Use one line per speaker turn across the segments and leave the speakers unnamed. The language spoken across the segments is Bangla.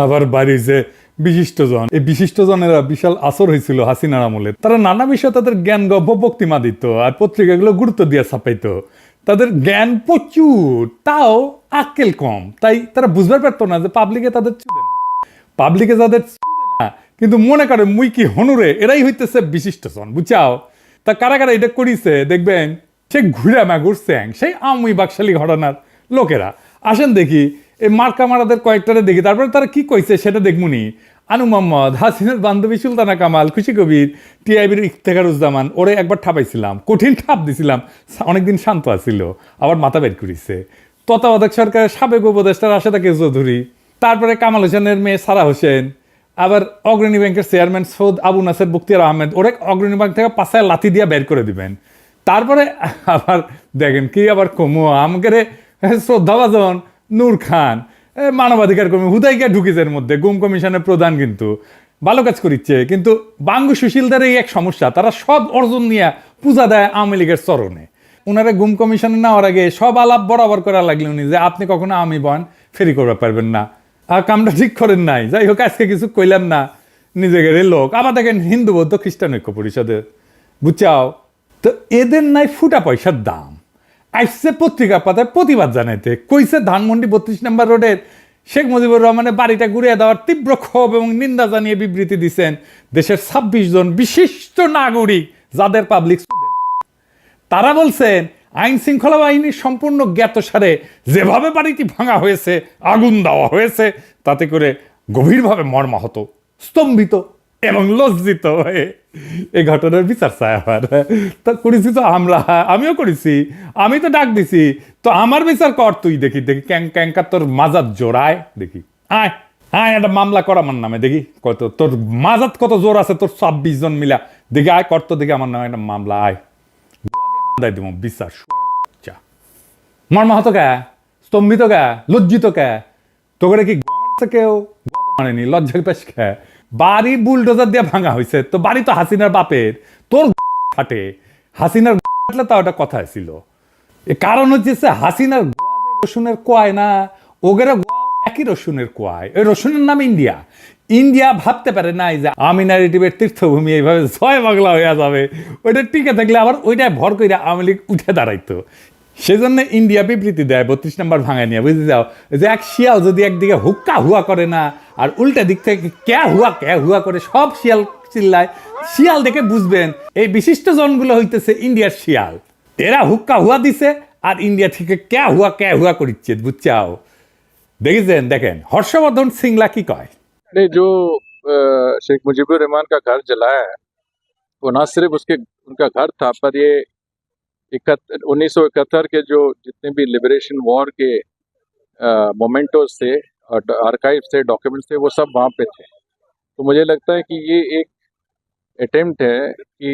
আবার বাড়িছে বিশিষ্টজন। এই বিশিষ্টজনেরা বিশাল আসর হয়েছিল হাসিনার আমলে। তারা নানা বিষয়ে তাদের জ্ঞান গব্য বক্তিমা দিত আর পত্রিকাগুলো গুরুত্ব দিয়ে ছাপাইতো। তাদের জ্ঞান প্রচুর, তাও আক্কেল কম, তাই তারা বুঝতে পারতো না যে পাবলিকে তাদের চুদে না, পাবলিকে যাদের চুদে না কিন্তু মনে করে মুই কি হনুরে, এরাই হইতেছে বিশিষ্টজন, বুঝাও। তা কারা কারা এটা করিছে দেখবেন, সে ঘুরে মা ঘুরছে সেই আমি বাকশালী ঘটনার লোকেরা। আসেন দেখি এই মার্কা মারাদের কয়েকটারে দেখি, তারপরে তারা কি কইছে সেটা দেখমুনি। আনু মোহাম্মদ, হাসিনার বান্ধবী সুলতানা কামাল, খুশি কবির, টিআইবির ইফতেখারুজ্জামান, ওরে একবার ঠাপাইছিলাম, কঠিন ঠাপ দিছিলাম, অনেকদিন শান্ত আছিল, আবার মাথা বের করিছে। তত্ত্বাবধায়ক সরকারের সাবেক উপদেষ্টা রাশেদা কে চৌধুরী, তারপরে কামাল হোসেনের মেয়ে সারা হোসেন, আবার অগ্রণী ব্যাংকের চেয়ারম্যান সৌদ আবু নাসের বখতিয়ার আহমেদ, ওরে অগ্রণী ব্যাংক থেকে পাশায় লাথি দিয়ে বের করে দিবেন। তারপরে আবার দেখেন কি আবার কমো আমাকে শ্রদ্ধাভাজন নূর খান, মানবাধিকার কর্মী, হুদাইকা ঢুকিজের মধ্যে গুম কমিশনের প্রধান, কিন্তু ভালো কাজ করিচ্ছে। কিন্তু বাঙ্গু সুশীলদের এই এক সমস্যা, তারা সব অর্জন নিয়ে পূজা দেয় আওয়ামী লীগের চরণে। ওনারা গুম কমিশনে নেওয়ার আগে সব আলাপ বরাবর করা লাগলেন উনি, যে আপনি কখনো আমি বয়ান ফেরি করতে পারবেন না, আর কামটা ঠিক করেন নাই। যাই হোক, আজকে কিছু কইলাম না, নিজেদের লোক। আবার দেখেন হিন্দু বৌদ্ধ খ্রিস্টান ঐক্য পরিষদের, বুঝছাও তো এদের নাই ফুটা পয়সার দাম। আসছে পত্রিকা পাতায় প্রতিবাদ জানাইতে, কইছে ধানমন্ডি 32 নম্বর রোডের শেখ মুজিবুর রহমানের বাড়িটা ঘুরিয়ে দেওয়ার তীব্র ক্ষোভ এবং নিন্দা জানিয়ে বিবৃতি দিচ্ছেন দেশের 26 জন বিশিষ্ট নাগরিক, যাদের পাবলিক তারা বলছেন আইন শৃঙ্খলা বাহিনীর সম্পূর্ণ জ্ঞাতসারে যেভাবে বাড়িটি ভাঙা হয়েছে, আগুন দেওয়া হয়েছে, তাতে করে গভীরভাবে মর্মাহত, স্তম্ভিত এবং লজ্জিত হয়ে এই ঘটনার বিচার চায়। আবার তা করেছি তো আমরা, আমিও করেছি, আমি তো ডাক দিছি, তো আমার বিচার কর তুই। দেখি দেখি ক্যাঙ্কা তোর মাজাত জোড়ায়, দেখি আয় আয় একটা মামলা কর আমার নামে, দেখি কত তোর মাজাত কত জোর আছে, তোর 26 জন মিলা, দেখি আয় করতো, দেখি আমার নামে একটা মামলা, আয় দিব বিচার। মর্মাহত কে, স্তম্ভিত কে, লজ্জিত কে, তোকে কি কেউ মানেনি, লজ্জা পেশ খে। বাড়ি বুলডোজার দিয়ে ভাঙা হয়েছে, তো বাড়ি তো হাসিনার বাপের, তোর ফাটে, হাসিনার ফাটলে তা ওটা কথা ছিল। কারণ হচ্ছে হাসিনার রসুনের কোয়ায় না, ওগের একই রসুনের কোয়ায়, ওই রসুনের নাম ইন্ডিয়া। ইন্ডিয়া ভাবতে পারে নাই যে আমি ন্যারেটিভের তীর্থভূমি এইভাবে জয় বাংলা হয়ে যাবে, ওইটা টিকে থাকলে আবার ওইটা ভর করে আওয়ামী লীগ উঠে দাঁড়াইতো। সেজন্য ইন্ডিয়া বিবৃতি দেয় 32 নম্বর ভাঙায় নিয়ে, বুঝতে যাও যে এক শিয়াল যদি একদিকে হুক্কা হুয়া করে না, আর উল্টা দিক থেকে ক্যা হুয়া করে, সব শিয়াল চিল্লায়, শিয়াল দেখে বুঝবেন এই বিশিষ্ট জনগুলো হইতেছে ইন্ডিয়ার শিয়াল। এরা হুক্কা হুয়া দিছে আর ইন্ডিয়া থেকে ক্যা হুয়া করিচ্ছে, বুঝছাও। দেখেছেন, দেখেন হর্ষবর্ধন সিংলা কি কয়।
जो शेख मुजीबुर रहमान का घर जलाया है, वो ना सिर्फ उनका घर था, पर ये 1971 के जो जितने भी लिबरेशन वॉर के मोमेंटोज थे, आर्काइव थे, डॉक्यूमेंट्स थे, वो सब वहाँ पे थे। तो मुझे लगता है कि ये एक अटेम्प्ट है कि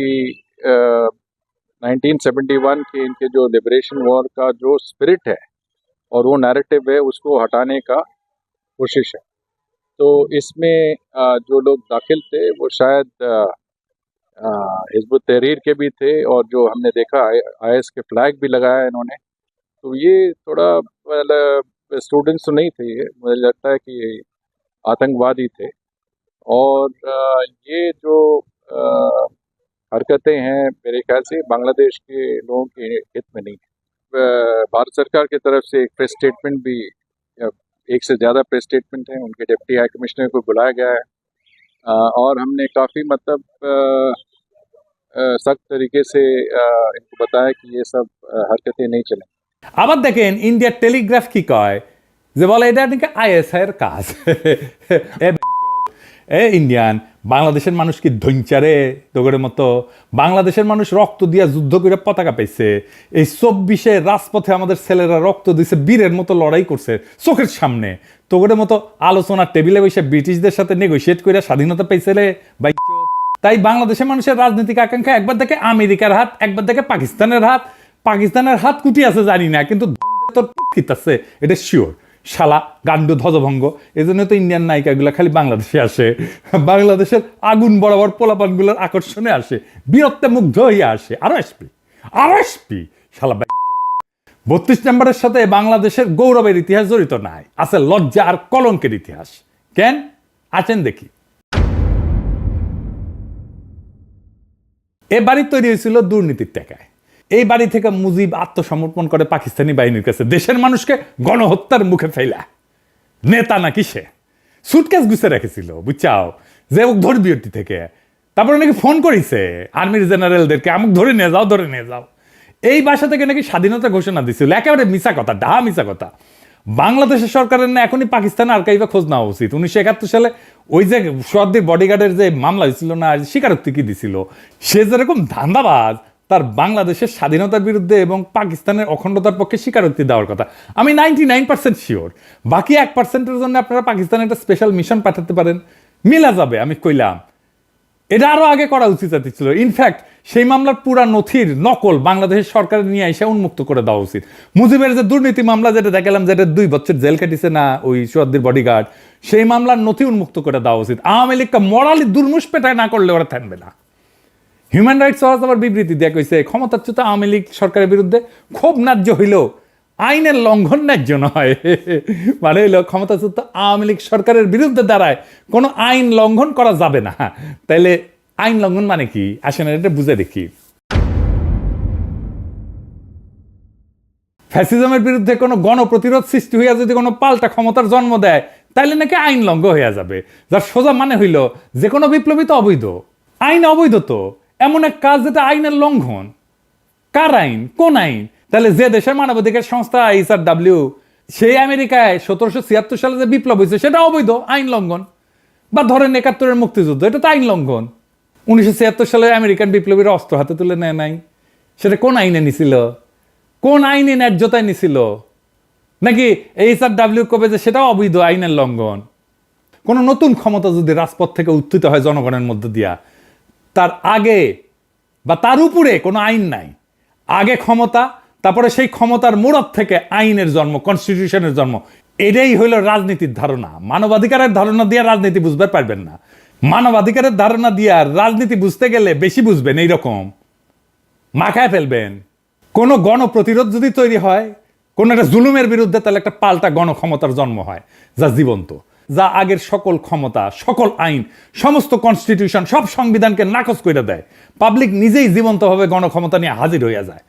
1971 के इनके जो लिबरेशन वॉर का जो स्पिरिट है और वो नैरेटिव है, उसको हटाने का कोशिश है। तो इसमें जो लोग दाखिल थे वो शायद हिज़्बुत तहरीर के भी थे, और जो हमने देखा IS के फ्लैग भी लगाया इन्होंने। तो ये थोड़ा मतलब स्टूडेंट्स तो नहीं थे, ये मुझे लगता है कि आतंकवादी थे। और ये जो हरकतें हैं मेरे ख्याल से बांग्लादेश के लोगों के हित में नहीं है। भारत सरकार की तरफ से एक प्रेस स्टेटमेंट भी, एक से ज़्यादा प्रेस स्टेटमेंट हैं, उनके डिप्टी हाई कमिश्नर को बुलाया गया है, और हमने काफ़ी मतलब सख्त तरीके से इनको बताया कि ये सब हरकतें नहीं चलें।
আবার দেখেন ইন্ডিয়ার টেলিগ্রাফ কি কয়, যে বলে এটা নাকি ISI এর কাজ। ইন্ডিয়ান বাংলাদেশের মানুষ কি ধৈঞ্চারে তোগরের মতো? বাংলাদেশের মানুষ রক্ত দিয়া যুদ্ধ করে পতাকা পাইছে। এই 24-এ রাজপথে আমাদের ছেলেরা রক্ত দিছে, বীরের মতো লড়াই করছে চোখের সামনে। তোগরের মতো আলোচনার টেবিলে বসে ব্রিটিশদের সাথে নেগোশিয়েট করে স্বাধীনতা পাইছে রে ভাই। তাই বাংলাদেশের মানুষের রাজনৈতিক আকাঙ্ক্ষা একবার দেখে আমেরিকার হাত, একবার দেখে পাকিস্তানের হাত। পাকিস্তানের হাত কুটি আছে জানি না, কিন্তু তোর আছে এটা শিওর। শালা গান্ডু ধ্বজভঙ্গ। এই জন্য তো ইন্ডিয়ান নায়িকাগুলো খালি বাংলাদেশে আসে, বাংলাদেশের আগুন বরাবর পোলাপানগুলোর আকর্ষণে আসে, বীরত্বে মুগ্ধ হয়ে আসে। আরো আসবি শালা। 32 নম্বরের সাথে বাংলাদেশের গৌরবের ইতিহাস জড়িত নাই, আছে লজ্জা আর কলঙ্কের ইতিহাস। কেন আছেন দেখি। এ বাড়ি তৈরি হয়েছিল দুর্নীতির টাকায়। এই বাড়ি থেকে মুজিব আত্মসমর্পণ করে পাকিস্তানি বাহিনীর কাছে, দেশের মানুষকে গণহত্যার মুখে ফেলা। নেতা নাকি সে সুটকেস গুছে রেখেছিল বুঝছাও, যে ধর্মীয়টি থেকে। তারপরে নাকি ফোন করেছে আর্মির জেনারেলদেরকে, আমাকে ধরে নিয়ে যাও, ধরে নিয়ে যাও। এই বাসা থেকে নাকি স্বাধীনতা ঘোষণা দিছিল। একেবারে মিছা কথা, ডাহা মিছা কথা। বাংলাদেশের সরকারের না এখনই পাকিস্তান আর্কাইভে খোঁজ নেওয়া উচিত। 1971 সালে ওই যে সোয়াদ্দির বডিগার্ডের যে মামলা হয়েছিল না, স্বীকারোক্তি কি দিছিল, সে যেরকম ধান্দাবাজ, তার বাংলাদেশের স্বাধীনতার বিরুদ্ধে এবং পাকিস্তানের অখণ্ডতার পক্ষে স্বীকারোক্তি দেওয়ার কথা। আমি 99% শিওর। বাকি 1%-এর জন্য আপনারা পাকিস্তানে একটা স্পেশাল মিশন পাঠাতে পারেন, মিলা যাবে। আমি কইলাম এটা আরো আগে করা উচিত ছিল। ইনফ্যাক্ট সেই মামলার পুরা নথির নকল বাংলাদেশের সরকারের নিয়ে এসে উন্মুক্ত করে দেওয়া উচিত। মুজিবের যে দুর্নীতি মামলা যেটা দেখালাম, যেটা 2 বছর জেল কাটিছে না ওই সোয়াদ্দির বডিগার্ড, সেই মামলার নথি উন্মুক্ত করে দেওয়া উচিত। আওয়ামী লীগকে মরালি দুর্মুষ পেটায় না করলে ওরা থাকবে না। হিউম্যান রাইটস ওয়াচ আবার বিবৃতি দেয়া কইছে, ক্ষমতাচ্যুত আওয়ামী লীগ সরকারের বিরুদ্ধে ক্ষোভ ন্যায্য হইল, আইনের লঙ্ঘন ন্যায্য নয়। মানে হইল ক্ষমতাচ্যুত আওয়ামী লীগ সরকারের বিরুদ্ধে দাঁড়ায় কোনো আইন লঙ্ঘন করা যাবে না। তাইলে আইন লঙ্ঘন মানে কি? আসেন এটা বুঝে দেখি। ফ্যাসিজমের বিরুদ্ধে কোনো গণপ্রতিরোধ সৃষ্টি হইয়া যদি কোনো পাল্টা ক্ষমতার জন্ম দেয়, তাইলে নাকি আইন লঙ্ঘন হইয়া যাবে। যার সোজা মানে হইল যে কোনো বিপ্লবী তো অবৈধ, আইন অবৈধ। তো এমন এক কাজ যেটা আইনের লঙ্ঘন। কার আইন? কোন আইন? তাহলে যে দেশের মানবাধিকার সংস্থা HRW, সেই আমেরিকায় 1776 সালে যে বিপ্লব হয়েছে সেটা অবৈধ, আইন লঙ্ঘন। বা ধরেন 71-এর মুক্তিযুদ্ধ, এটা তো আইন লঙ্ঘন। 1976 সালে আমেরিকান বিপ্লবীরা অস্ত্র হাতে তুলে নেয় নাই, সেটা কোন আইনে নিছিল? কোন আইনে ন্যায্যতায় নিছিল? নাকি HRW কবে যে সেটাও অবৈধ, আইনের লঙ্ঘন? কোন নতুন ক্ষমতা যদি রাজপথ থেকে উত্থিত হয় জনগণের মধ্য দিয়া, তার আগে বা তার উপরে কোনো আইন নাই। আগে ক্ষমতা, তারপরে সেই ক্ষমতার মোড়ক থেকে আইনের জন্ম, কনস্টিটিউশনের জন্ম। এটাই হইল রাজনীতির ধারণা। মানবাধিকারের ধারণা দিয়ে রাজনীতি বুঝতে পারবেন না। মানবাধিকারের ধারণা দিয়ে রাজনীতি বুঝতে গেলে বেশি বুঝবেন, এইরকম মাখায় ফেলবেন। কোনো গণপ্রতিরোধ যদি তৈরি হয় কোন একটা জুলুমের বিরুদ্ধে, তাহলে একটা পাল্টা গণক্ষমতার জন্ম হয়, যা জীবন্ত, যা আগের সকল ক্ষমতা, সকল আইন, সমস্ত কনস্টিটিউশন, সব সংবিধানকে নাকচ করে দেয়। পাবলিক নিজেই জীবন্তভাবে গণক্ষমতা নিয়ে হাজির হইয়া যায়,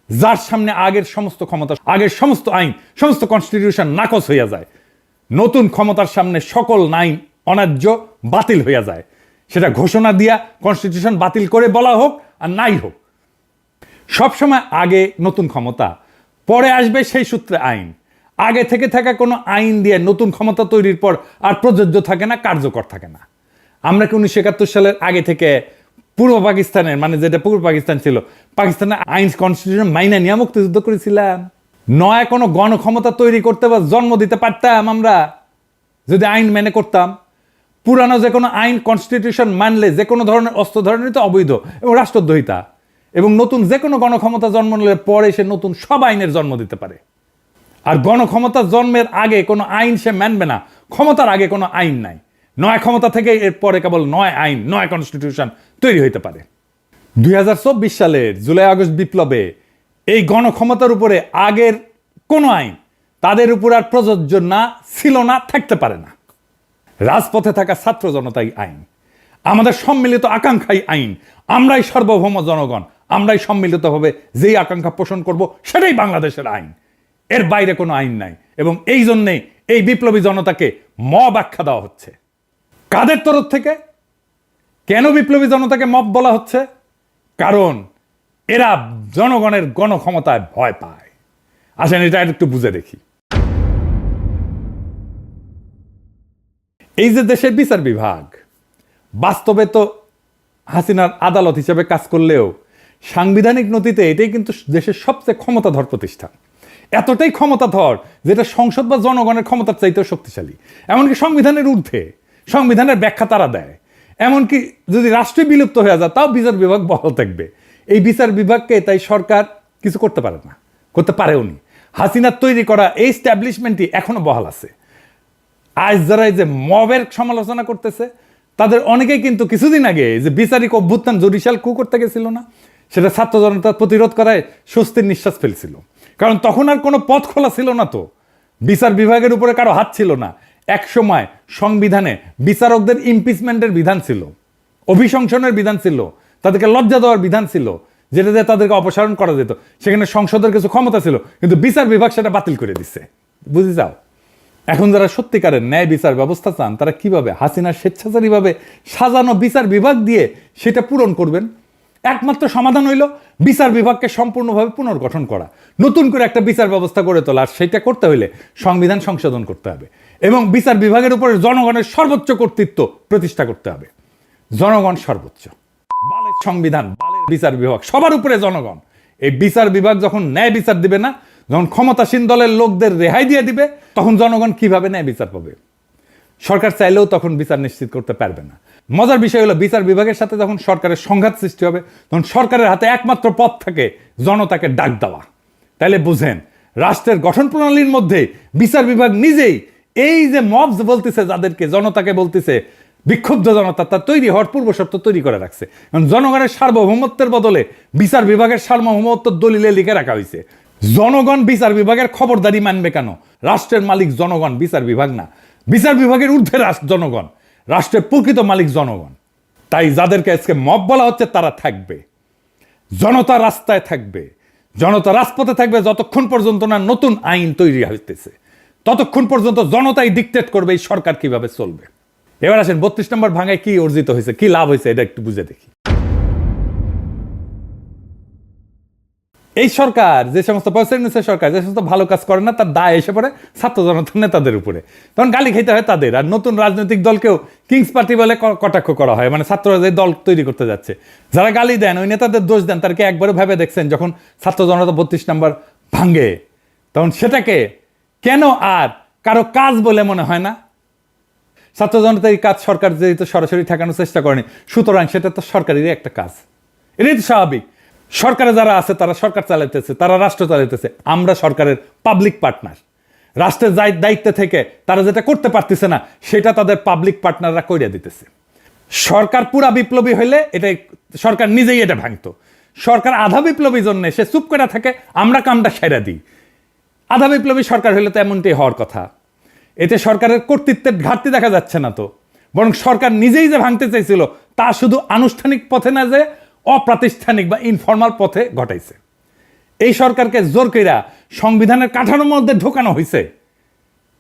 যার সামনে আগের সমস্ত ক্ষমতা, আগের সমস্ত আইন, সমস্ত কনস্টিটিউশন নাকচ হইয়া যায়। নতুন ক্ষমতার সামনে সকল আইন অন্যায্য, বাতিল হইয়া যায়। সেটা ঘোষণা দিয়া কনস্টিটিউশন বাতিল করে বলা হোক আর নাই হোক, সবসময় আগে নতুন ক্ষমতা, পরে আসবে সেই সূত্রে আইন। আগে থেকে থাকা কোনো আইন দিয়ে নতুন ক্ষমতা তৈরির পর আর প্রযোজ্য থাকে না, কার্যকর থাকে না। আমরা কি 1971 সালের আগে থেকে পূর্ব পাকিস্তানের, মানে যেটা পূর্ব পাকিস্তান ছিল, পাকিস্তানের আইন কনস্টিটিউশন মাইনা নিয়ে মুক্তিযুদ্ধ করেছিলাম? নয় কোনো গণক্ষমতা তৈরি করতে বা জন্ম দিতে পারতাম আমরা যদি আইন মেনে করতাম? পুরানো যে কোনো আইন কনস্টিটিউশন মানলে যে কোনো ধরনের অস্ত্র ধরনের তো অবৈধ এবং রাষ্ট্রদ্রোহিতা। এবং নতুন যে কোনো গণক্ষমতা জন্ম নিলে পরে সে নতুন সব আইনের জন্ম দিতে পারে। আর গণক্ষমতা জন্মের আগে কোনো আইন সে মানবে না। ক্ষমতার আগে কোনো আইন নাই। নয় ক্ষমতা থেকে এর পরে কেবল নয় আইন, নয় কনস্টিটিউশন তৈরি হইতে পারে। 2024 সালের জুলাই আগস্ট বিপ্লবে এই গণক্ষমতার উপরে আগের কোনো আইন তাদের উপর আর প্রযোজ্য না, ছিল না, থাকতে পারে না। রাজপথে থাকা ছাত্র জনতাই আইন, আমাদের সম্মিলিত আকাঙ্ক্ষাই আইন। আমরাই সার্বভৌম জনগণ, আমরাই সম্মিলিতভাবে যেই আকাঙ্ক্ষা পোষণ করব সেটাই বাংলাদেশের আইন। এর বাইরে কোনো আইন নাই। এবং এই জন্যেই এই বিপ্লবী জনতাকে মব আখ্যা দেওয়া হচ্ছে। কাদের তরফ থেকে? কেন বিপ্লবী জনতাকে মব বলা হচ্ছে? কারণ এরা জনগণের গণক্ষমতায় ভয় পায়। আসেন এটা একটু বুঝে দেখি। এই যে দেশের বিচার বিভাগ, বাস্তবে তো হাসিনার আদালত হিসেবে কাজ করলেও সাংবিধানিক নথিতে এটাই কিন্তু দেশের সবচেয়ে ক্ষমতাধর প্রতিষ্ঠান। এতটাই ক্ষমতাধর যেটা সংসদ বা জনগণের ক্ষমতার চাইতেও শক্তিশালী। এমনকি সংবিধানের ঊর্ধ্বে, সংবিধানের ব্যাখ্যা তারা দেয়। এমনকি যদি রাষ্ট্রই বিলুপ্ত হয়ে যায় তাও বিচার বিভাগ বহাল থাকবে। এই বিচার বিভাগকে তাই সরকার কিছু করতে পারে না, করতে পারেও নি। হাসিনার তৈরি করা এই স্ট্যাবলিশমেন্টই এখনো বহাল আছে। আজ যারা এই যে মবের সমালোচনা করতেছে তাদের অনেকেই কিন্তু কিছুদিন আগে যে বিচারিক অভ্যুত্থান জুডিশিয়াল কু করতে গেছিল না, সেটা ছাত্র জনতার প্রতিরোধ করায় স্বস্তির নিঃশ্বাস ফেলছিল। কারণ তখন আর কোনো পথ খোলা ছিল না, তো বিচার বিভাগের উপরে কারো হাত ছিল না। এক সময় সংবিধানে বিচারকদের ইমপিচমেন্টের বিধান ছিল, অভিশংসনের বিধান ছিল, তাদেরকে লজ্জা দেওয়ার বিধান ছিল, যেটা দিয়ে তাদেরকে অপসারণ করা যেত। সেখানে সংসদের কিছু ক্ষমতা ছিল, কিন্তু বিচার বিভাগ সেটা বাতিল করে দিচ্ছে। বুঝে যাও, এখন যারা সত্যিকারের ন্যায় বিচার ব্যবস্থা চান তারা কিভাবে হাসিনার স্বেচ্ছাচারীভাবে সাজানো বিচার বিভাগ দিয়ে সেটা পূরণ করবেন? একমাত্র সমাধান হইল বিচার বিভাগকে সম্পূর্ণভাবে পুনর্গঠন করা, নতুন করে একটা বিচার ব্যবস্থা গড়ে তোলা। আর সেটা করতে হইলে সংবিধান সংশোধন করতে হবে এবং বিচার বিভাগের উপরে জনগণের সর্বোচ্চ কর্তৃত্ব প্রতিষ্ঠা করতে হবে। জনগণ সর্বোচ্চ, বালের সংবিধান, বালের বিচার বিভাগ, সবার উপরে জনগণ। এই বিচার বিভাগ যখন ন্যায় বিচার দিবে না, যখন ক্ষমতাসীন দলের লোকদের রেহাই দিয়ে দিবে, তখন জনগণ কিভাবে ন্যায় বিচার পাবে? সরকার চাইলেও তখন বিচার নিশ্চিত করতে পারবে না। মজার বিষয় হলো বিচার বিভাগের সাথে যখন সরকারের সংঘাত সৃষ্টি হবে, তখন সরকারের হাতে একমাত্র পথ থাকে জনতাকে ডাক দেওয়া। তাইলে বুঝেন, রাষ্ট্রের গঠন প্রণালীর মধ্যে বিচার বিভাগ নিজেই এই যে মবস বলতেছে, যাদেরকে জনতাকে বলতেছে বিক্ষুব্ধ জনতা, তা তৈরি হওয়ার পূর্ব শর্ত তৈরি করে রাখছে। কারণ জনগণের সার্বভৌমত্বের বদলে বিচার বিভাগের সার্বভৌমত্ব দলিলে লিখে রাখা হয়েছে। জনগণ বিচার বিভাগের খবরদারি মানবে কেন? রাষ্ট্রের মালিক জনগণ, বিচার বিভাগ না। বিচার বিভাগের ঊর্ধ্বে জনগণ, রাষ্ট্রের প্রকৃত মালিক জনগণ। তাই যাদেরকে আজকে মব বলা হচ্ছে তারা থাকবে, জনতা রাস্তায় থাকবে, জনতা রাজপথে থাকবে যতক্ষণ পর্যন্ত না নতুন আইন তৈরি হইতেছে, ততক্ষণ পর্যন্ত জনতাই ডিকটেট করবে এই সরকার কিভাবে চলবে। এবার আসেন 32 নম্বর ভাঙায় কি অর্জিত হয়েছে, কি লাভ হয়েছে, এটা একটু বুঝে দেখি। এই সরকার, যে সমস্ত সরকার যে সমস্ত ভালো কাজ করে না, তার দায় এসে পড়ে ছাত্র জনতার নেতাদের উপরে। তখন গালি খেতে হয় তাদের। আর নতুন রাজনৈতিক দলকেও কিংস পার্টি বলে কটাক্ষ করা হয়, মানে ছাত্ররা যে দল তৈরি করতে যাচ্ছে, যারা গালি দেন ওই নেতাদের দোষ দেন। তারকে একবারও ভেবে দেখছেন যখন ছাত্র জনতা 32 নম্বর ভাঙে, তখন সেটাকে কেন আর কারো কাজ বলে মনে হয় না? ছাত্র জনতার এই কাজ সরকার যেহেতু সরাসরি ঠেকানোর চেষ্টা করেনি, সুতরাং সেটা তো সরকারেরই একটা কাজ। এটাই তো স্বাভাবিক। সরকারে যারা আছে তারা সরকার চালাইতেছে, তারা রাষ্ট্র চালাইতেছে। আমরা সরকারের পাবলিক পার্টনার। রাষ্ট্রের দায়িত্বে থেকে তারা যেটা করতে পারতেছে না, সেটা তাদের পাবলিক পার্টনাররা কইরা দিতেছে। সরকার পুরা বিপ্লবী হইলে এটা সরকার নিজেই এটা ভাঙতো। সরকার আধা বিপ্লবী জন্য সে চুপ করে থাকে, আমরা কামটা সেরা দিই। আধা বিপ্লবী সরকার হইলে তো এমনটাই হওয়ার কথা। এতে সরকারের কর্তৃত্বের ঘাটতি দেখা যাচ্ছে না তো, বরং সরকার নিজেই যে ভাঙতে চাইছিল তা শুধু আনুষ্ঠানিক পথে না, যে অপ্রাতিষ্ঠানিক বা ইনফর্মাল পথে ঘটাইছে। এই সরকারকে জোর কইরা সংবিধানের কাঠামোর মধ্যে ঢোকানো হয়েছে,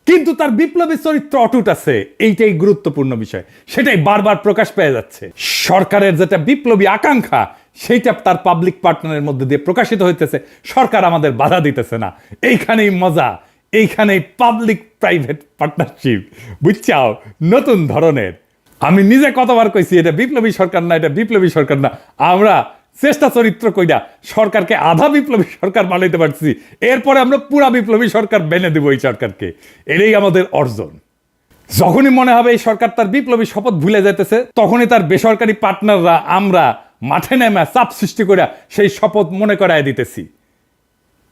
কিন্তু তার বিপ্লবী চরিত্র অটুট আছে। এইটাই গুরুত্বপূর্ণ বিষয়, সেটাই বারবার প্রকাশ পেয়ে যাচ্ছে। সরকারের যেটা বিপ্লবী আকাঙ্ক্ষা, সেইটা তার পাবলিক পার্টনারের মধ্যে দিয়ে প্রকাশিত হইতেছে। সরকার আমাদের বাধা দিতেছে না। এইখানেই মজা, এইখানেই পাবলিক প্রাইভেট পার্টনারশিপ, বুঝছাও, নতুন ধরনের। আমি নিজে কতবার কইছি এটা বিপ্লবী সরকার না, এটা বিপ্লবী সরকার না। আমরা চেষ্টা চরিত্র কইরা সরকারকে আধা বিপ্লবী সরকার বানাইতে পারছি, এরপরে আমরা পুরা বিপ্লবী সরকার বেনে দেবো এই সরকারকে। এটাই আমাদের অর্জন। যখনই মনে হবে এই সরকার তার বিপ্লবী শপথ ভুলে যেতেছে, তখনই তার বেসরকারি পার্টনাররা আমরা মাঠে নেমে চাপ সৃষ্টি করে সেই শপথ মনে করায় দিতেছি।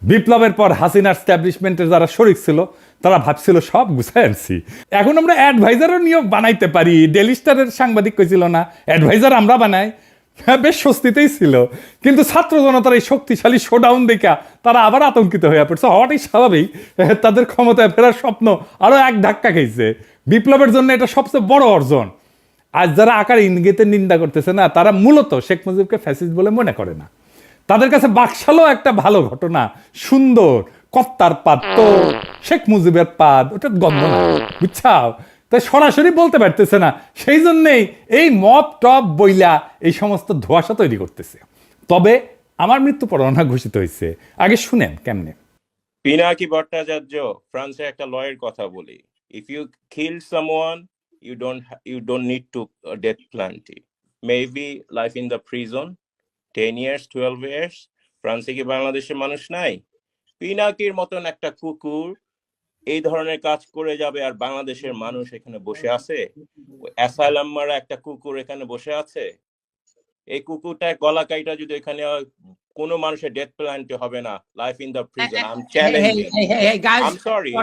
বিপ্লবের পর হাসিনার স্ট্যাবলিশমেন্টের যারা শরিক ছিল তারা ভাবছিল সব গুছাই আনছি, এখন আমরা অ্যাডভাইজারও নিয়োগ বানাইতে পারি। ডেলি স্টারের সাংবাদিক কইছিল না, অ্যাডভাইজার আমরা বানাই। হ্যাঁ, বেশ স্বস্তিতেই ছিল। কিন্তু ছাত্র জনতার এই শক্তিশালী শোডাউন দেখা তারা আবার আতঙ্কিত হয়ে পড়ছে। হওয়াটাই স্বাভাবিক, তাদের ক্ষমতায় ফেরার স্বপ্ন আরো এক ধাক্কা খেয়েছে। বিপ্লবের জন্য এটা সবচেয়ে বড় অর্জন। আজ যারা আকার ইঙ্গিতে নিন্দা করতেছে না, তারা মূলত শেখ মুজিবকে ফ্যাসিস্ট বলে মনে করে না। তাদের কাছে বাকশালও একটা ভালো ঘটনা, সুন্দর কত্তার পাদ, তো শেখ মুজিবের পাদ ওটা গন্ধ না, বুঝছাও। তাই সরাসরি বলতে পারতেছে না, সেই জন্যেই এই মব টপ বইলা এই সমস্ত ধোঁয়াশা তৈরি করতেছে। তবে আমার মৃত্যু পরোয়ানা ঘোষিত হয়েছে, আগে শুনেন কেমনে।
পিনাকি ভট্টাচার্য ফ্রান্সের একটা লয়ের কথা বলি, if you kill someone you don't need to death penalty, maybe life in the prison 10 years 12 years। ফ্রান্সে কি বাংলাদেশের মানুষ নাই? পিনাকির মতন একটা কুকুর এই ধরনের কাজ করে যাবে আর বাংলাদেশের মানুষ এখানে বসে আছে? অ্যাসাইলাম মারা একটা কুকুর এখানে বসে আছে। এই কুকুরটা গলা কাইটা যদি এখানে কোনো মানুষের ডেথ পেনাল্টি হবে না, life in the prison. I am challenging. I am sorry.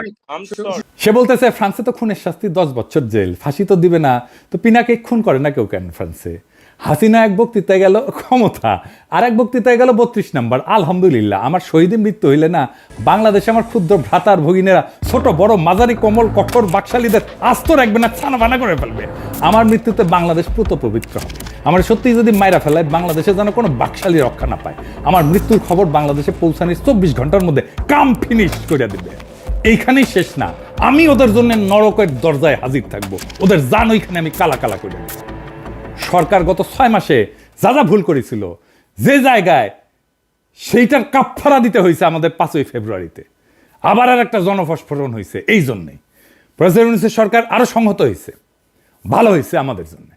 সে বলতেছে ফ্রান্সে তো খুনের শাস্তি 10 বছর জেল, ফাঁসি তো দিবে না, তো পিনাকে খুন করে না কেউ কেন ফ্রান্সে? হাসিনা এক বক্তৃতায় গেল ক্ষমতা, আর এক বক্তৃতায় গেল 32 নম্বর। আলহামদুলিল্লাহ, আমার শহীদের মৃত্যু হইলে না বাংলাদেশে আমার ক্ষুদ্র ভ্রাতার ভগিনেরা ছোট বড় মাঝারি কোমল কঠোর বাকশালীদের আস্ত রাখবে না, ছানা বানা করে ফেলবে। আমার মৃত্যুতে বাংলাদেশ পুত পবিত্র হবে। আমার সত্যি যদি মাইরা ফেলায় বাংলাদেশে যেন কোনো বাকশালী রক্ষা না পায়। আমার মৃত্যুর খবর বাংলাদেশে পৌঁছানোর 24 ঘন্টার মধ্যে কাম ফিনিশ করে দেবে। এইখানেই শেষ না, আমি ওদের জন্য নরকের দরজায় হাজির থাকবো, ওদের জান ওইখানে আমি কালা কালা করে দেবো। সরকার গত 6 মাসে যা যা ভুল করেছিল যে জায়গায়, সেইটার কাফফারা দিতে হয়েছে আমাদের 5ই ফেব্রুয়ারিতে। আবার আর একটা জনফস্ফোরণ হয়েছে। এই জন্যেই প্রেসিডেন্ট সরকার আরো সংহত হয়েছে, ভালো হয়েছে আমাদের জন্য।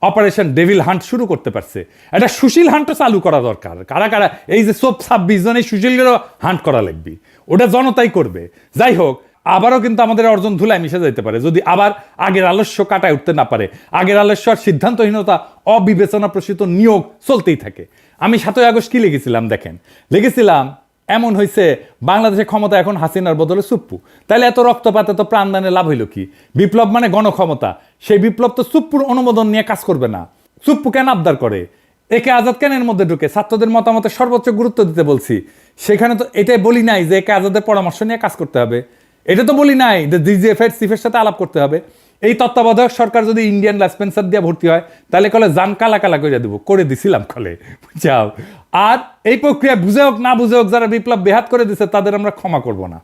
অপারেশন ডেভিল হান্ট শুরু করতে পারছে, একটা সুশীল হান্টও চালু করা দরকার। কারা কারা এই যে 26 জন এই সুশীলেরও হান্ট করা লাগবে, ওটা জনতাই করবে। যাই হোক, আবারও কিন্তু আমাদের অর্জন ধুলায় মিশে যেতে পারে যদি আবার আগের আলস্য কাটায় উঠতে না পারে। আগের আলস্য আর সিদ্ধান্তহীনতা, অবিবেচনা প্রসূত নিয়োগ চলতেই থাকে। আমি 7ই আগস্ট কি লিখেছিলাম দেখেন, লিখেছিলাম এমন হয়েছে বাংলাদেশের ক্ষমতা এখন হাসিনার বদলে সুপ্পু। তাহলে এত রক্তপাত এত প্রাণদানে লাভ হইল কি? বিপ্লব মানে গণক্ষমতা, সেই বিপ্লব তো সুপ্পুর অনুমোদন নিয়ে কাজ করবে না। সুপ্পু কেন আবদার করে? একে আজাদ কেন এর মধ্যে ঢুকে? ছাত্রদের মতামতের সর্বোচ্চ গুরুত্ব দিতে বলছি। সেখানে তো এটাই বলি নাই যে একে আজাদের পরামর্শ নিয়ে কাজ করতে হবে। এটা তো বলি নাই যে ডিজিএফ এর চিফের সাথে আলাপ করতে হবে। এই তত্ত্বাবধায়ক সরকার যদি ইন্ডিয়ান লাইসপেন্সার দিয়ে ভর্তি হয় তাহলে কলে জান কালা কালা করে দেবো, করে দিছিলাম কলে, বুঝাও। আর এই প্রক্রিয়া বুঝে হোক না বুঝে হোক যারা বিপ্লব বেহাত করে দিচ্ছে তাদের আমরা ক্ষমা করব না।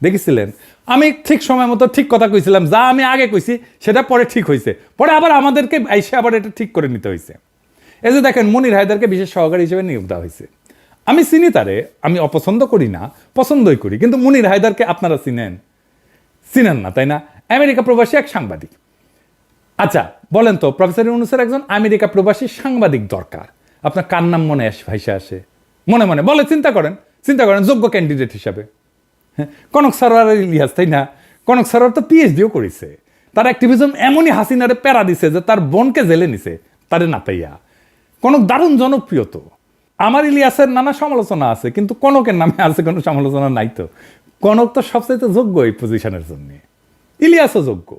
দেখেছিলেন আমি ঠিক সময় মতো ঠিক কথা কইছিলাম, যা আমি আগে কইছি সেটা পরে ঠিক হয়েছে, পরে আবার আমাদেরকে এসে আবার এটা ঠিক করে নিতে হয়েছে। এই যে দেখেন মনির হায়দারকে বিশেষ সহকারী হিসেবে নিয়োগ দেওয়া হয়েছে। আমি চিনি তারে, আমি অপছন্দ করি না, পছন্দই করি। কিন্তু মনির হায়দারকে আপনারা চিনেন? চিনেন না, তাই না? আমেরিকা প্রবাসী এক সাংবাদিক। আচ্ছা বলেন তো, প্রফেসর ইউনূসের একজন আমেরিকা প্রবাসী সাংবাদিক দরকার। আপনার কার নাম মনে ভাইসে আসে? মনে মনে বলে চিন্তা করেন যোগ্য ক্যান্ডিডেট হিসাবে। হ্যাঁ, কনক সরোয়ার ইলিয়াস, তাই না? কনক সরোয়ার তো পিএইচডিও করেছে। তার অ্যাক্টিভিজম এমনই হাসিনারে প্যারা দিছে যে তার বোনকে জেলে নিছে তারে না পাইয়া। কনক দারুণ জনপ্রিয় তো। আমার ইলিয়াসের নানা সমালোচনা আছে, কিন্তু কনকের নামে আছে কোনো সমালোচনা নাই তো। কনক তো সবচাইতে যোগ্য এই পজিশনের জন্য, ইলিয়াসও যোগ্য।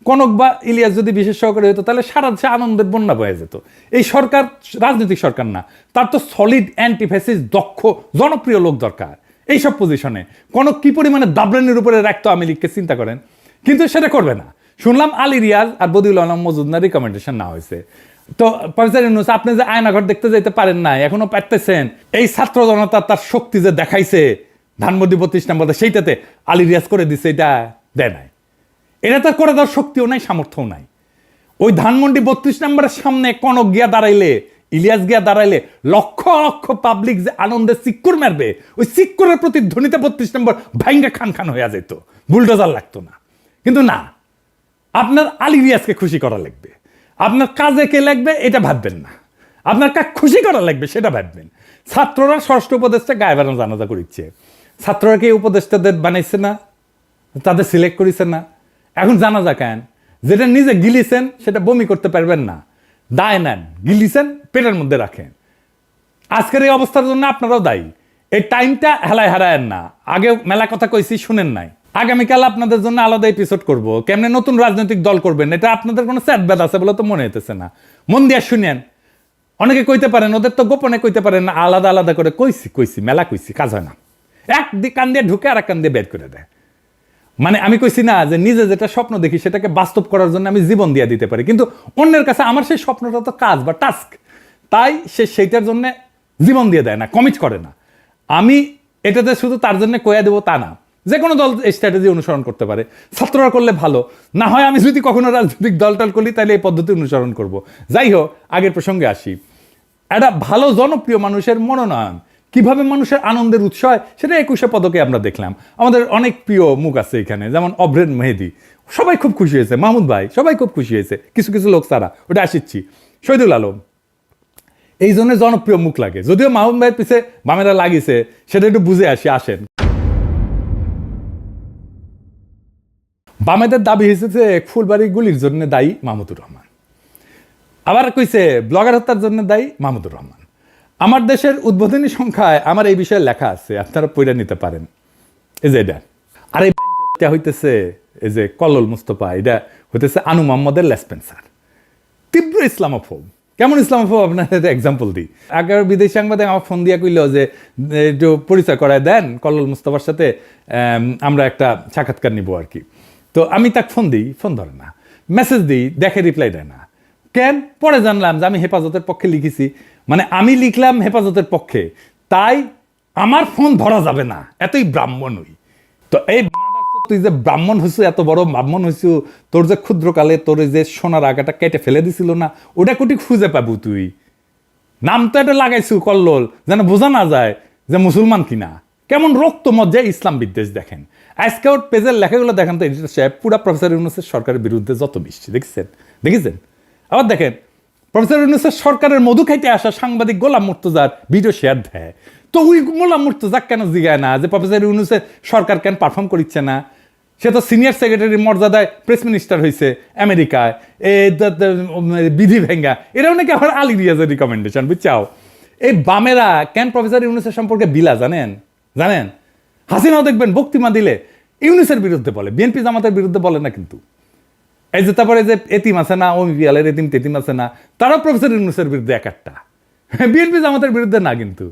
কনক বা ইলিয়াস যদি বিশেষ সহকারী হতো তাহলে সারা দেশে আনন্দের বন্যা বয়ে যেত। এই সরকার রাজনৈতিক সরকার না, তার তো সলিড অ্যান্টিফ্যাসিস্ট দক্ষ জনপ্রিয় লোক দরকার এইসব পজিশনে। কনক কি পরিমাণে দাবরানির উপরে রাখতো আওয়ামী লীগকে চিন্তা করেন, কিন্তু সেটা করবে না। শুনলাম আলী রিয়াজ আর বদিউল আলম মজুমদার রিকমেন্ডেশন না হয়েছে। তো প্রফেসর ইউনূস, আপনি যে আয়নাঘর দেখতে যেতে পারেন না, এখনো পারতেছেন? এই ছাত্র জনতা তার শক্তি যে দেখাইছে ধানমন্ডি 32 নম্বরে, সেইটাতে আলী রিয়াজ করে দিচ্ছে, এটা দেয় নাই। এটা তার করে দেওয়ার শক্তিও নাই, সামর্থ্যও নাই। ওই ধানমন্ডি 32 নম্বরের সামনে কনক গিয়া দাঁড়াইলে, ইলিয়াস গিয়া দাঁড়াইলে লক্ষ লক্ষ পাবলিক যে আনন্দে চিক্কুর মারবে, ওই চিক্কুরের প্রতিধ্বনিতে 32 নম্বর ভাইঙ্গা খান খান হয়ে যেত, বুলডোজার লাগতো না। কিন্তু না, আপনার আলী রিয়াজকে খুশি করা লাগবে, আপনার কাজে কে লাগবে এটা ভাববেন না, আপনার কাজ খুশি করা লাগবে সেটা ভাববেন। ছাত্ররা ষষ্ঠ উপদেষ্টা গায়ে বানানো জানাজা করিচ্ছে। ছাত্ররা কি উপদেষ্টাদের বানাইছে না? তাদের সিলেক্ট করেছে না? এখন জানাজা কেন? যেটা নিজে গিলিছেন সেটা বমি করতে পারবেন না, দায় নেন, গিলিছেন পেটের মধ্যে রাখেন। আজকের এই অবস্থার জন্য আপনারাও দায়ী। এই টাইমটা হেলায় হারায়েন না। আগে মেলা কথা কইছি, শুনেন নাই। আগামীকাল আপনাদের জন্য আলাদা এপিসোড করব, কেমনে নতুন রাজনৈতিক দল করবেন। এটা আপনাদের কোনো স্যাটব্যাট আছে বলে তো মনে হইতেছে না। মন দিয়া শুনেন। অনেকে কইতে পারেন, ওদের তো গোপনে কইতে পারেন না, আলাদা আলাদা করে কইছি মেলা কইছি, কাজ হয় না। এক কান দিয়ে ঢুকে আর এক কান দিয়ে বের করে দেয়। মানে আমি কইছি না যে নিজে যেটা স্বপ্ন দেখি সেটাকে বাস্তব করার জন্য আমি জীবন দিয়ে দিতে পারি, কিন্তু অন্যের কাছে আমার সেই স্বপ্নটা তো কাজ বা টাস্ক, তাই সে সেইটার জন্য জীবন দিয়ে দেয় না, কমিট করে না। আমি এটাতে শুধু তার জন্য কয়া দেবো তা না, যে কোনো দল এই স্ট্র্যাটেজি অনুসরণ করতে পারে। ছাত্ররা করলে ভালো, না হয় আমি যদি কখনো রাজনৈতিক দলটাল করি তাহলে এই পদ্ধতি অনুসরণ করব। যাই হোক, আগের প্রসঙ্গে আসি। একটা ভালো জনপ্রিয় মানুষের মনোনয়ন কিভাবে মানুষের আনন্দের উৎস হয় সেটা 21শে পদকে আমরা দেখলাম। আমাদের অনেক প্রিয় মুখ আছে এখানে, যেমন অভ্রেন মেহেদি, সবাই খুব খুশি হয়েছে। মাহমুদ ভাই, সবাই খুব খুশি হয়েছে, কিছু কিছু লোক তারা, ওটা আসিচ্ছি। শহীদুল আলম, এই জন্য জনপ্রিয় মুখ লাগে। যদিও মাহমুদ ভাইয়ের পিছে বামেরা লাগিয়েছে, সেটা একটু বুঝে আসেন। বামেদের দাবি হয়েছে যে ফুলবাড়ি গুলির জন্য দায়ী মাহমুদুর রহমান, আবার কইছে ব্লগার হত্যার জন্য দায়ী মাহমুদুর রহমান। আমার দেশের উদ্বোধনী সংখ্যায় আমার এই বিষয়ে লেখা আছে, আপনারা পড়ে নিতে পারেন। এই যে এটা, আর এই হইতেছে এই যে কল্লোল মুস্তফা, এটা হইতেছে আনু মোহাম্মদের লেসপেন্সার, তীব্র ইসলামোফোব, কেমন ইসলামোফোব আপনার এক্সাম্পল দিই। আগে বিদেশি সাংবাদিক আমার ফোন দিয়ে কইল যে একটু পরিচয় করায় দেন কল্লোল মুস্তাফার সাথে, আমরা একটা সাক্ষাৎকার নিব আর কি। তো আমি তাকে ফোন দিই, ফোন ধরে না, মেসেজ দিই, দেখে রিপ্লাই দেয় না। কেন? পরে জানলাম যে আমি হেফাজতের পক্ষে লিখেছি, মানে আমি লিখলাম হেফাজতের পক্ষে, তাই আমার ফোন ধরা যাবে না, এতই ব্রাহ্মণ হই। তো এই তুই যে ব্রাহ্মণ হইছু, এত বড় ব্রাহ্মণ হইছু, তোর যে ক্ষুদ্রকালে তোর যে সোনার আগাটা কেটে ফেলে দিছিল না, ওটা কোটি খুঁজে পাবো তুই? নাম তো এটা লাগাইছু কল্লোল, যেন বোঝা না যায় যে মুসলমান কিনা। কেমন রক্ত মজ্জায় ইসলাম বিদ্বেষ দেখেন। আজকে ওর পেজের লেখাগুলো দেখেন তো, এডিটর সাহেব পুরা প্রফেসর ইউনূসের সরকারের বিরুদ্ধে যত বৃষ্টি দেখেছেন। আবার দেখেন প্রফেসর ইউনূসের সরকারের মধু খাইতে আসা সাংবাদিক গোলাম মুর্তজার ভিডিও শেয়ার দেয়, তো ওই গোলাম মুর্তজা কেন জিগায় না যে প্রফেসর ইউনূসের সরকার কেন পারফর্ম করিচ্ছে না? সে তো সিনিয়র সেক্রেটারির মর্যাদায় প্রেস মিনিস্টার হয়েছে আমেরিকায়, বিধি ভেঙ্গা, এরাও নাকি আবার আলী রিয়াজের রিকমেন্ডেশন, বুঝছাও? এই বামেরা কেন প্রফেসর ইউনূসের সম্পর্কে বিলা জানেন? হাসিনাও দেখবেন বক্তৃতা দিলে ইউনূসের বিরুদ্ধে বলে, বিএনপি জামাতের বিরুদ্ধে বলে না। কিন্তু এই যে তারপরে যে এতিম আছে না, ওমিপিয়ালের এতিম তেতিম আছে না, তারাও প্রফেসর ইউনূসের বিরুদ্ধে এক একটা, বিএনপি জামাতের বিরুদ্ধে না, কিন্তু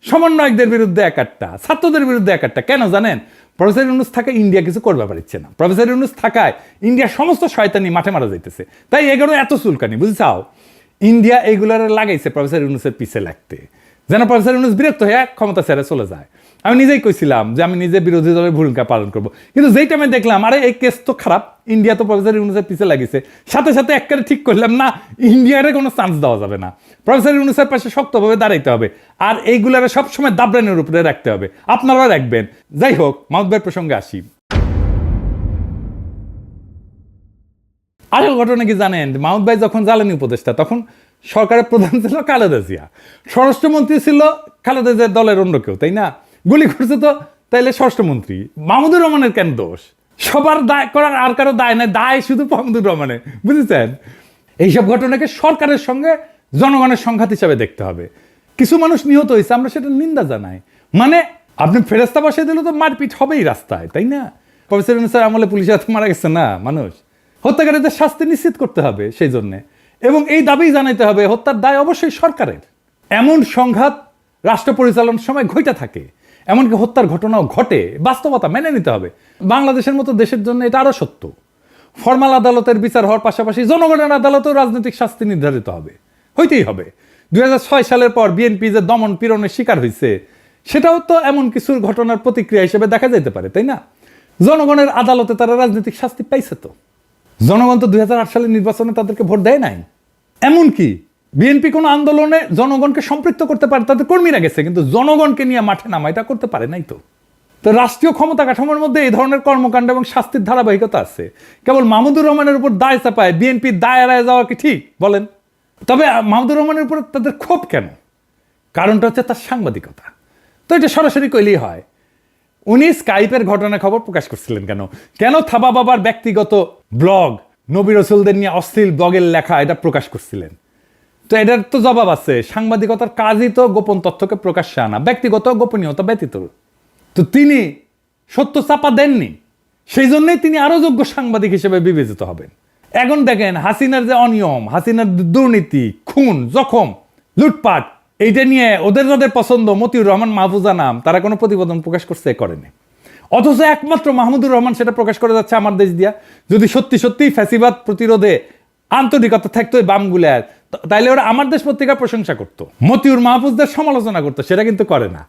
সমন্বয়কদের বিরুদ্ধে এক একটা, ছাত্রদের বিরুদ্ধে এক একটা। কেন জানেন? প্রফেসর ইউনূস থাকায় ইন্ডিয়া কিছু করতে পারছে না। প্রফেসর ইউনূস থাকায় ইন্ডিয়ার সমস্ত শয়তানি মাঠে মারা যাইতেছে, তাই এগুলো এত চুলকানি, বুঝছাও? ইন্ডিয়া এইগুলার লাগাইছে প্রফেসর ইউনূসের পিছে লাগতে, যেন প্রফেসর ইউনূস বিরক্ত হয়ে ক্ষমতা ছেড়ে চলে যায়। আমি নিজেই কইছিলাম যে আমি নিজে বিরোধী দলের ভূমিকা পালন করবো, কিন্তু যেই টাইমে দেখলাম আরে এই কেস তো খারাপ, ইন্ডিয়া তো প্রফেসর ইউনূসের পিছে লাগিয়েছে, সাথে সাথে একবারে ঠিক করলাম না, ইন্ডিয়ারে কোনো চান্স দেওয়া যাবে না, প্রফেসর ইউনূসের পাশে শক্তভাবে দাঁড়াইতে হবে, আর এইগুলারে সবসময় দাবরানের উপরে রাখতে হবে। আপনারা রাখবেন। যাই হোক, মাহমুদ ভাইয়ের প্রসঙ্গে আসি। আসল ঘটনা কি জানেন? মাহমুদ ভাই যখন জ্বালানি উপদেষ্টা, তখন সরকারের প্রধান ছিল খালেদা জিয়া, স্বরাষ্ট্রমন্ত্রী ছিল খালেদা জিয়ার দলের অন্য কেউ, তাই না? গুলি করছে তো তাইলে স্বরাষ্ট্রমন্ত্রী। মাহমুদুর রহমানের কেন দোষ? সবার দায় করার আর কারো দায় নাই, দায় শুধু মাহমুদুর রহমানের, বুঝেছেন? এইসব ঘটনাকে সরকারের সঙ্গে জনগণের সংঘাত হিসাবে দেখতে হবে। কিছু মানুষ নিহত হয়েছে, আমরা সেটা নিন্দা জানাই। মানে আপনি ফেরেস্তা বসে দিলে তো মারপিট হবেই রাস্তায়, তাই না? প্রফেসর ইউনূসের আমলে পুলিশের হাতে মারা গেছে না মানুষ, হত্যাকারীদের শাস্তি নিশ্চিত করতে হবে সেই জন্যে, এবং এই দাবি জানাইতে হবে হত্যার দায় অবশ্যই সরকারের। এমন সংঘাত রাষ্ট্র পরিচালনার সময় ঘটে থাকে, এমনকি হত্যার ঘটনাও ঘটে, বাস্তবতা মেনে নিতে হবে। বাংলাদেশের মতো দেশের জন্য এটা আরও সত্য। ফরমাল আদালতের বিচার হওয়ার পাশাপাশি জনগণের আদালতেও রাজনৈতিক শাস্তি নির্ধারিত হবে, হইতেই হবে। 2006 সালের পর বিএনপি যে দমন পীড়নের শিকার হয়েছে, সেটাও তো এমন কিছুর ঘটনার প্রতিক্রিয়া হিসেবে দেখা যেতে পারে, তাই না? জনগণের আদালতে তারা রাজনৈতিক শাস্তি পাইছে তো। জনগণ তো 2008 সালের নির্বাচনে তাদেরকে ভোট দেয় নাই। এমনকি বিএনপি কোনো আন্দোলনে জনগণকে সম্পৃক্ত করতে পারে, তাদের কর্মীরা গেছে, কিন্তু জনগণকে নিয়ে মাঠে নামা এটা করতে পারে নাই তো। তো রাষ্ট্রীয় ক্ষমতা কাঠামোর মধ্যে এই ধরনের কর্মকাণ্ড এবং শাস্তির ধারাবাহিকতা আছে। কেবল মাহমুদুর রহমানের উপর দায় চাপায় বিএনপির দায় এড়ায় যাওয়া কি ঠিক বলেন? তবে মাহমুদুর রহমানের উপর তাদের ক্ষোভ কেন? কারণটা হচ্ছে তার সাংবাদিকতা। তো এটা সরাসরি কইলেই হয়। উনি স্কাইপের ঘটনা খবর প্রকাশ করছিলেন কেন? কেন থাবা বাবার ব্যক্তিগত ব্লগ, নবী রসুলদের নিয়ে অশ্লীল ব্লগের লেখা এটা প্রকাশ করছিলেন? তো এটার তো জবাব আছে। সাংবাদিকতার কাজই তো গোপন তথ্যকে প্রকাশ্যে আনা, ব্যক্তিগত গোপনীয়তা ব্যতীত। তো তিনি সত্য চাপা দেননি, সেই জন্যই তিনি আরো যোগ্য সাংবাদিক হিসেবে বিবেচিত হবেন। এখন দেখেন হাসিনার যে অনিয়ম, হাসিনার দুর্নীতি, খুন, জখম, লুটপাট, এইটা নিয়ে ওদের যাদের পছন্দ, মতিউর রহমান, মাহফুজা নাম, তারা কোনো প্রতিবেদন প্রকাশ করছে? করেনি। অথচ একমাত্র মাহমুদুর রহমান সেটা প্রকাশ করে যাচ্ছে আমার দেশ দিয়া। যদি সত্যি সত্যি ফ্যাসিবাদ প্রতিরোধে আন্তরিকতা থাকতো এই বামগুলার, তাইলে ওরা আমার দেশ পত্রিকার প্রশংসা করতো, মতিউর মাহফুজদের সমালোচনা করতো। সেটা কিন্তু করে না,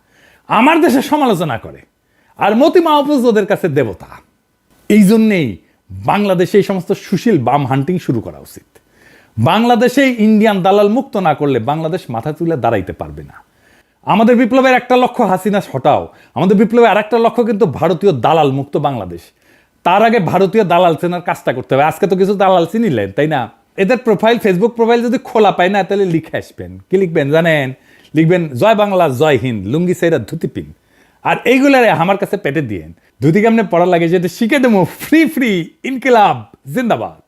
আমার দেশের সমালোচনা করে। আর মতি মাহফুজ ওদের কাছে দেবতা। এই জন্যেই বাংলাদেশে এই সমস্ত সুশীল বাম হান্টিং শুরু করা উচিত। বাংলাদেশে ইন্ডিয়ান দালাল মুক্ত না করলে বাংলাদেশ মাথা তুলে দাঁড়াইতে পারবে না। আমাদের বিপ্লবের একটা লক্ষ্য হাসিনা হটাও, আমাদের বিপ্লবের আরেকটা লক্ষ্য কিন্তু ভারতীয় দালাল মুক্ত বাংলাদেশ। তার আগে ভারতীয় দালাল চেনার কাজটা করতে হবে। আজকে তো কিছু দালাল চিনিলেন, তাই না? এদের প্রোফাইল, ফেসবুক প্রোফাইল যদি খোলা পায় না, তাহলে লিখে আসবেন। কি লিখবেন জানেন? লিখবেন জয় বাংলা, জয় হিন্দ, লুঙ্গি সেরা ধুতি পিন। আর এইগুলারে আমার কাছে পেটে দিয়েন। ধুতি কেমনে পড়া লাগে যেটা শিখে দেবো। ফ্রি ফ্রি ইনকিলাব জিন্দাবাদ।